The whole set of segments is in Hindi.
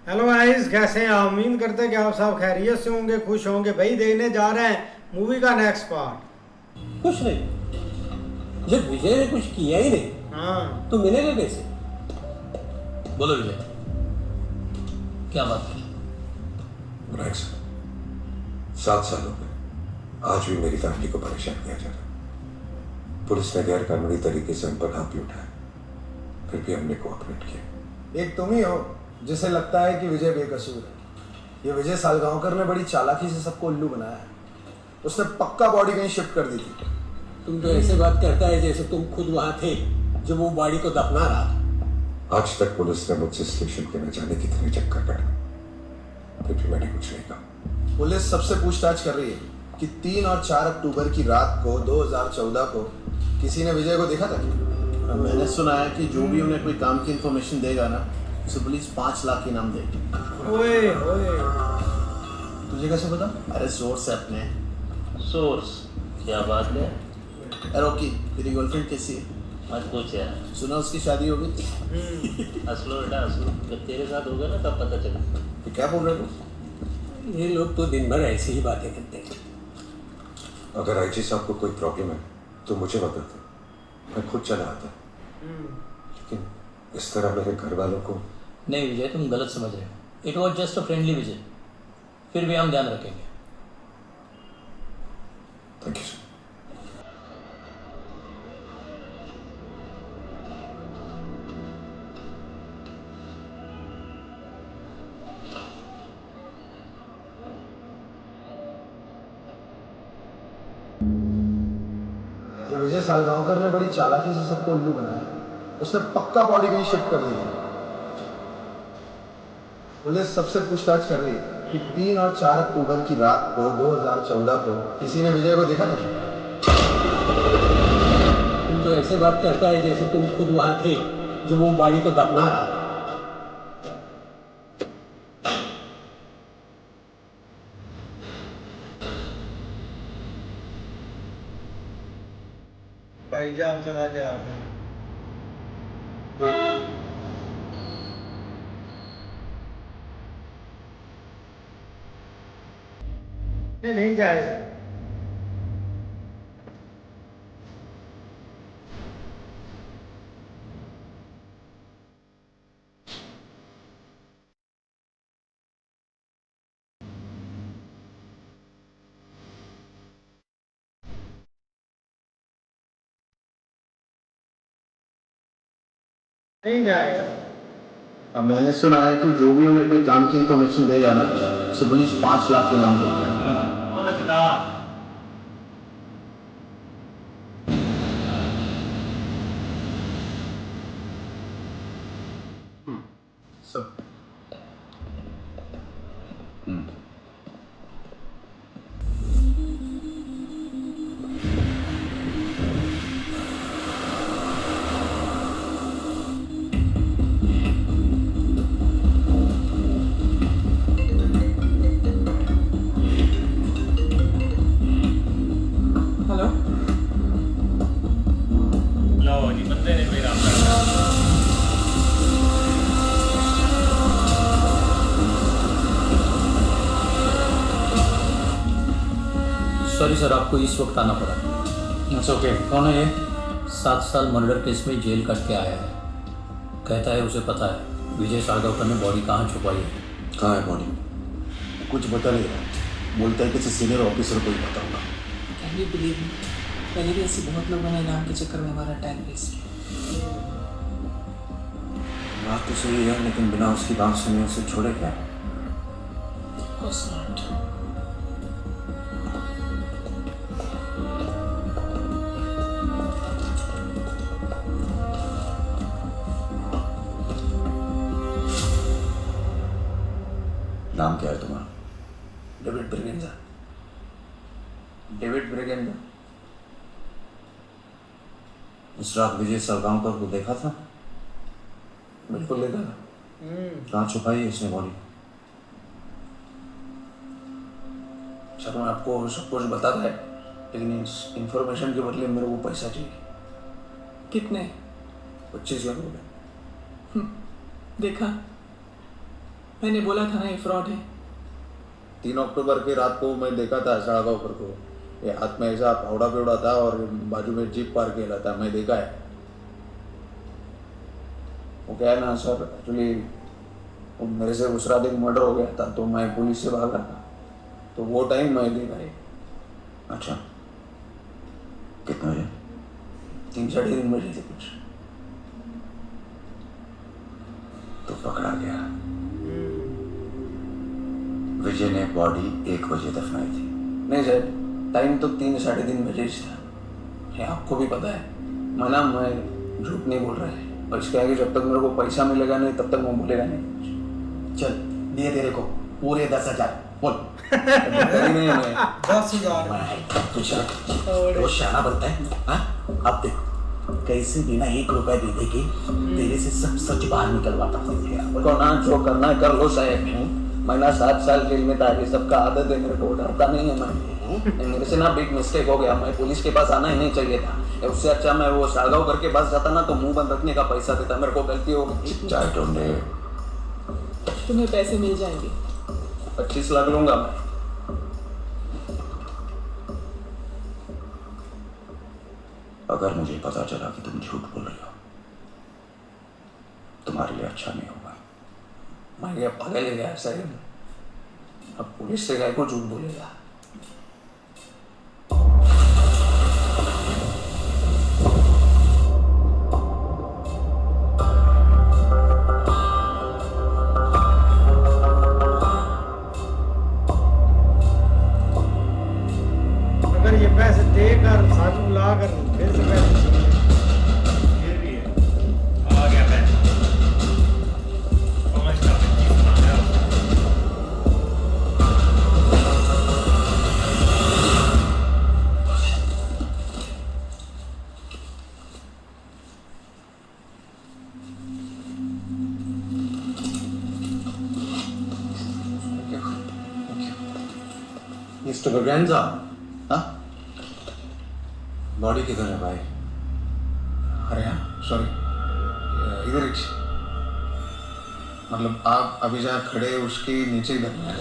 हेलो गाइस, कैसे हैं आप? उम्मीद करते हैं कि आप सब खैरियत से होंगे, खुश होंगे। भाई देखने जा रहे हैं मूवी का नेक्स्ट पार्ट। कुछ नहीं। जब विजय ने कुछ किया ही नहीं हाँ। तो मिलेगा कैसे? बोलो विजय, क्या बात है? विनायक सर, 7 साल हो गए, आज भी मेरी फैमिली को परेशान किया जा रहा है। पुलिस ने गैर कानूनी तरीके से हम पर हाथ भी उठाया, फिर भी हमने कोऑपरेट किया। एक तुम ही हो जिसे लगता है कि विजय बेकसूर है। ये विजय सालगांवकर ने बड़ी चालाकी से सबको उल्लू बनाया है। उसने पक्का बॉडी कहीं शिफ्ट कर दी थी। तुम तो ऐसे बात करता है जैसे तुम खुद वहां थे जब वो बॉडी को दफना रहा था। आज तक पुलिस ने मुझसे स्टेशन के न जाने कितने चक्कर काटे, फिर भी मैंने कुछ नहीं कहा। पुलिस सबसे पूछताछ कर रही है कि 3 और 4 अक्टूबर की रात को 2014 को किसी ने विजय को देखा था क्या? मैंने सुना है कि जो भी उन्हें कोई काम की इंफॉर्मेशन देगा ना, उसे पुलिस 5 लाख इनाम देगी। ओए ओए, तुझे कैसे पता? अरे सोर्स है अपने। सोर्स? क्या बात है? रोकी, तेरी गर्लफ्रेंड कैसी है? मत पूछ यार। सुना उसकी शादी हो गई? असलो बेटा असलो, जब तेरे साथ होगा ना तब पता चला। तो क्या बोल रहे हो? ये लोग तो दिन भर ऐसी ही बातें करते हैं। अगर आईजी साहब को कोई प्रॉब्लम है तो मुझे बताते, मैं खुद चला आता। लेकिन इस तरह मेरे घर वालों को। नहीं विजय, तुम गलत समझ रहे हो। It was just a friendly visit. फिर भी हम ध्यान रखेंगे। Thank you sir. ये विजय सालगांवकर ने बड़ी चालाकी से सबको उल्लू बनाया है। उसने पक्का बॉडी कहीं शिफ्ट कर दी थी। पुलिस सबसे पूछताछ कर रही है कि 3 और 4 अक्टूबर की रात को 2014 को किसी ने विजय को देखा था क्या? तुम तो ऐसे बात करता है जैसे तुम खुद वहां थे जब वो बॉडी को दफना रहा था। भाईजान चला जा। नहीं नहीं जाएगा। नहीं जाएगा। अब मैंने सुना है कि जो भी उन्हें कोई काम की इंफॉर्मेशन देगा ना, उसे पुलिस 5 लाख इनाम देगी। सब हेलो। लो जी, बंदे ने मेरा सॉरी सर, आपको इस वक्त आना पड़ा। It's okay. कौन है ये? 7 साल मर्डर केस में जेल कट के आया है। कहता है उसे पता है विजय सालगांवकर ने बॉडी कहाँ छुपाई है। कहाँ है बॉडी? कुछ बता नहीं रहा। बोलता है किसी सीनियर ऑफिसर को ही बताऊंगा। कैन यू बिलीव मी, पहले भी ऐसे बहुत लोगों ने नाम के चक्कर में हमारा टाइम वेस्ट किया। बात तो सही है, लेकिन बिना उसकी बात सुने उसे छोड़े क्या? Of course not. नाम क्या है तुम्हारा? डेविड ब्रिगेंजा। डेविड ब्रिगेंजा। उस रात विजय सालगांवकर को देखा था? बिल्कुल देखा था। कहाँ छुपाई है उसने बॉडी? सर मैं आपको सब कुछ बताता है, लेकिन इस इंफॉर्मेशन के बदले मेरे को पैसा चाहिए। कितने? 25 लाख रुपए। देखा, मैंने बोला था ना ये फ्रॉड है। 3 अक्टूबर की रात को मैं देखा था साड़गांवकर को, ये हाथ में ऐसा फावड़ा पेवड़ा था और बाजू में जीप पार्क किया था, मैं देखा है। वो क्या है ना सर, एक्चुअली मेरे से उस रात एक मर्डर हो गया था तो मैं पुलिस से भाग रहा था, तो वो टाइम मैं देखा है। अच्छा, कितने बजे? 3-3:30 बजे थे कुछ। तो पकड़ा गया। विजय ने बॉडी 1 बजे दफनाई थी। नहीं सर, टाइम तो 3-3:30 बजे ही था, ये आपको भी पता है। मैं झूठ नहीं बोल रहा है, और इसके आगे जब तक मेरे को पैसा मिलेगा नहीं तब तक मैं बोलेगा नहीं। चल दिए तेरे को पूरे 10,000 बोल। नहीं मैं 10,000 वो शाना बनता है। हाँ अब देख कैसे बिना 1 रुपए दे के तेरे से सब सच बाहर निकलवाता हूँ। को ना जो करना है कर लो साहब। मैं 7 साल जेल में था, ये सबका आदत है, मेरे को डरता नहीं है। मैं मेरे से ना बिग मिस्टेक हो गया, मैं पुलिस के पास आना ही नहीं चाहिए था। उससे अच्छा मैं वो साड़गांवकर के पास जाता ना तो मुंह बंद रखने का पैसा देता, मेरे को गलती हो गई। चाय ढूंढे। तुम्हें पैसे मिल जाएंगे। 25 लाख लूंगा मैं। अगर मुझे पता चला कि तुम झूठ बोल रहे हो, तुम्हारे लिए अच्छा नहीं होगा। मैं क्या पागल है क्या साहब? अब पुलिस से काय को झूठ बोलेगा? अगर ये पैसे देकर साधु लाकर फिर से पैसे छीन ले। ये भी है। आ गया पैसा 5 का 25 आ गया। मिस्टर बर्गेंजा, हाँ? बॉडी किधर है भाई? अरे हाँ सॉरी, इधर ही। मतलब आप अभी जहाँ खड़े हैं उसके नीचे ही बैठना है।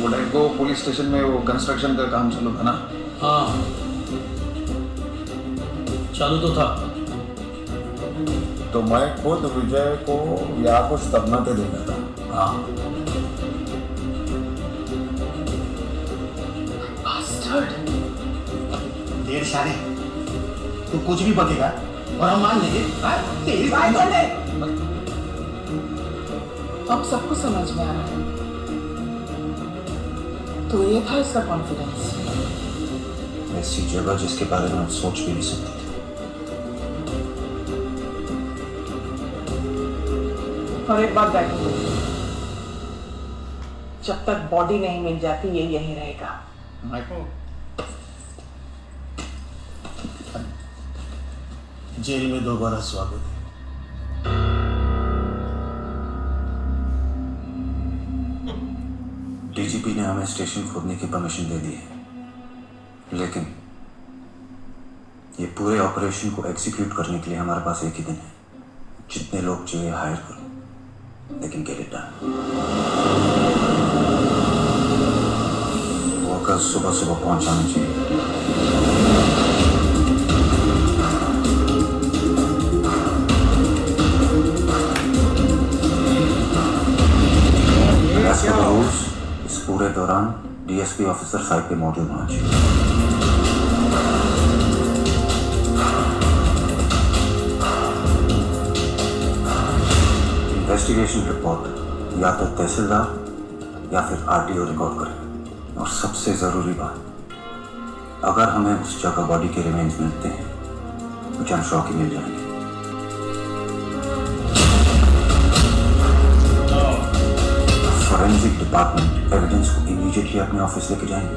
वो टाइम को पुलिस स्टेशन में वो कंस्ट्रक्शन का काम चालू था ना? हाँ चालू तो था। तो मैं खुद विजय को यहाँ कुछ दफनाते देखा था। हाँ देर शाने तू कुछ भी बकेगा और हम मान लेंगे। तेरी बात कर ले। अब सबको समझ में आ रहा है। तो ये था इसका कॉन्फिडेंस। ऐसी जगह जिसके बारे में आप सोच भी नहीं सकते थे। और एक बात देखो, जब तक बॉडी नहीं मिल जाती ये यहीं रहेगा। जेल में दोबारा स्वागत है। डीजीपी ने हमें स्टेशन खोदने की परमिशन दे दी है, लेकिन ये पूरे ऑपरेशन को एग्जीक्यूट करने के लिए हमारे पास एक ही दिन है। जितने लोग चाहिए हायर करो, लेकिन गेट इट डन। वो कल सुबह सुबह पहुंच जाना चाहिए। As per the rules, इस पूरे दौरान डीएसपी ऑफिसर साइड पे मौजूद होना चाहिए। इन्वेस्टिगेशन रिपोर्ट या तो तहसीलदार या फिर आरटीओ रिकॉर्ड करेगा। और सबसे जरूरी बात, अगर हमें उस जगह बॉडी के रिमेन्स मिलते हैं तो हम शौकी मिल जाएंगे। फॉरेंसिक डिपार्टमेंट एविडेंस को इमीडिएटली अपने ऑफिस लेके जाएंगे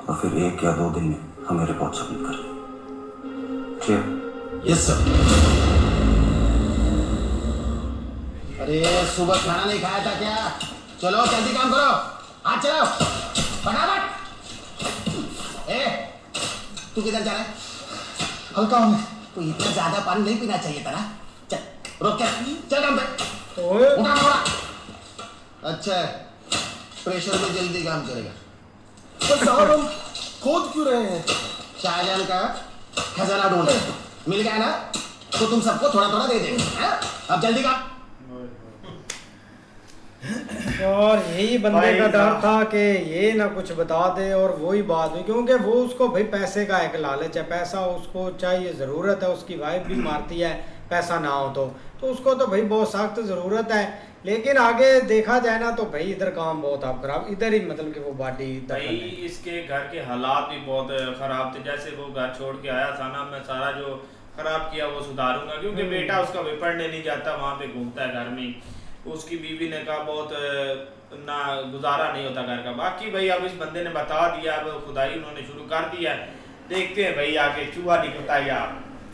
और फिर 1 या 2 दिन में हमें रिपोर्ट सबमिट कर देंगे। क्लियर? Yes sir. अरे सुबह खाना नहीं खाया था क्या? चलो जल्दी काम करो, हाथ चलाओ फटाफट। ए तू किधर जा रहा है? हल्का हूँ तो इतना ज्यादा पानी नहीं पीना चाहिए था ना। चल रोक के चल काम पे। ओए उठा मोड़ा। अच्छा है, प्रेशर में जल्दी काम करेगा। पर साहब हम खोद क्यों रहे हैं? शाहजहां का खजाना ढूंढे, मिल गया ना तो तुम सबको थोड़ा थोड़ा दे देंगे। हाँ? अब जल्दी काम। और यही बंदे का डर था कि ये ना कुछ बता दे और वही बात हुई, क्योंकि वो उसको भाई पैसे का एक लालच है, पैसा उसको चाहिए, ज़रूरत है, उसकी वाइफ भी मारती है पैसा ना हो तो उसको तो भाई बहुत सख्त ज़रूरत है। लेकिन आगे देखा जाए ना तो भाई इधर काम बहुत आप खराब, इधर ही मतलब कि वो बॉडी भाई इसके घर के हालात भी बहुत ख़राब थे। जैसे वो घर छोड़ के आया था ना, मैं सारा जो ख़राब किया वो सुधारूंगा, क्योंकि बेटा उसका भी पढ़ने नहीं जाता, वहाँ पे घूमता है घर में। उसकी बीवी ने कहा बहुत ना गुजारा नहीं होता घर का। बाकी भाई अब इस बंदे ने बता दिया, अब खुदाई उन्होंने शुरू कर दिया। देखते हैं भाई आगे चूहा निकलता है या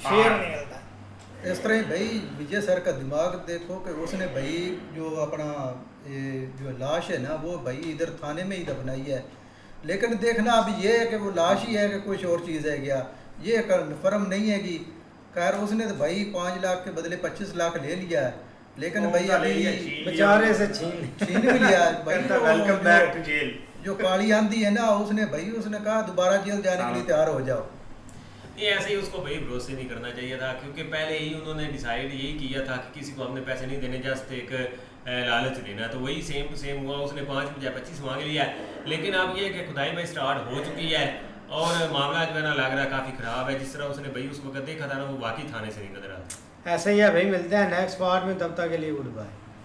शेर निकलता है। इस तरह ही भाई विजय सर का दिमाग देखो कि उसने भाई जो अपना ये जो लाश है ना वो भाई इधर थाने में ही दफनाई है, लेकिन देखना अब ये है कि वो लाश ही है कि कुछ और चीज़ है क्या, ये कन्फर्म नहीं है कि खैर उसने तो भाई 5 लाख के बदले 25 लाख ले लिया है, लेकिन भाई अभी बेचारे से छीन भी लिया भाई। Welcome back to jail. जो काली आंधी है ना उसने कहा दोबारा जेल जाने के लिए तैयार हो जाओ। ये ऐसे ही उसको भाई भरोसे नहीं करना चाहिए था, क्योंकि पहले ही उन्होंने डिसाइड यही किया था कि किसी को हमने पैसे नहीं देने, जस्ट एक लालच देना। तो वही सेम टू सेम हुआ, उसने 5 बजाय 25 मांग लिया। लेकिन अब ये कि खुदाई भाई स्टार्ट हो चुकी है और मामला जो है ना लग रहा है काफ़ी ख़राब है। जिस तरह उसने भाई उस वक्त देखा था ना वो वाकई थाने से नहीं नजर आता। ऐसे ही है भाई, मिलते हैं नेक्स्ट पार्ट में, तब तक के लिए गुड बाय।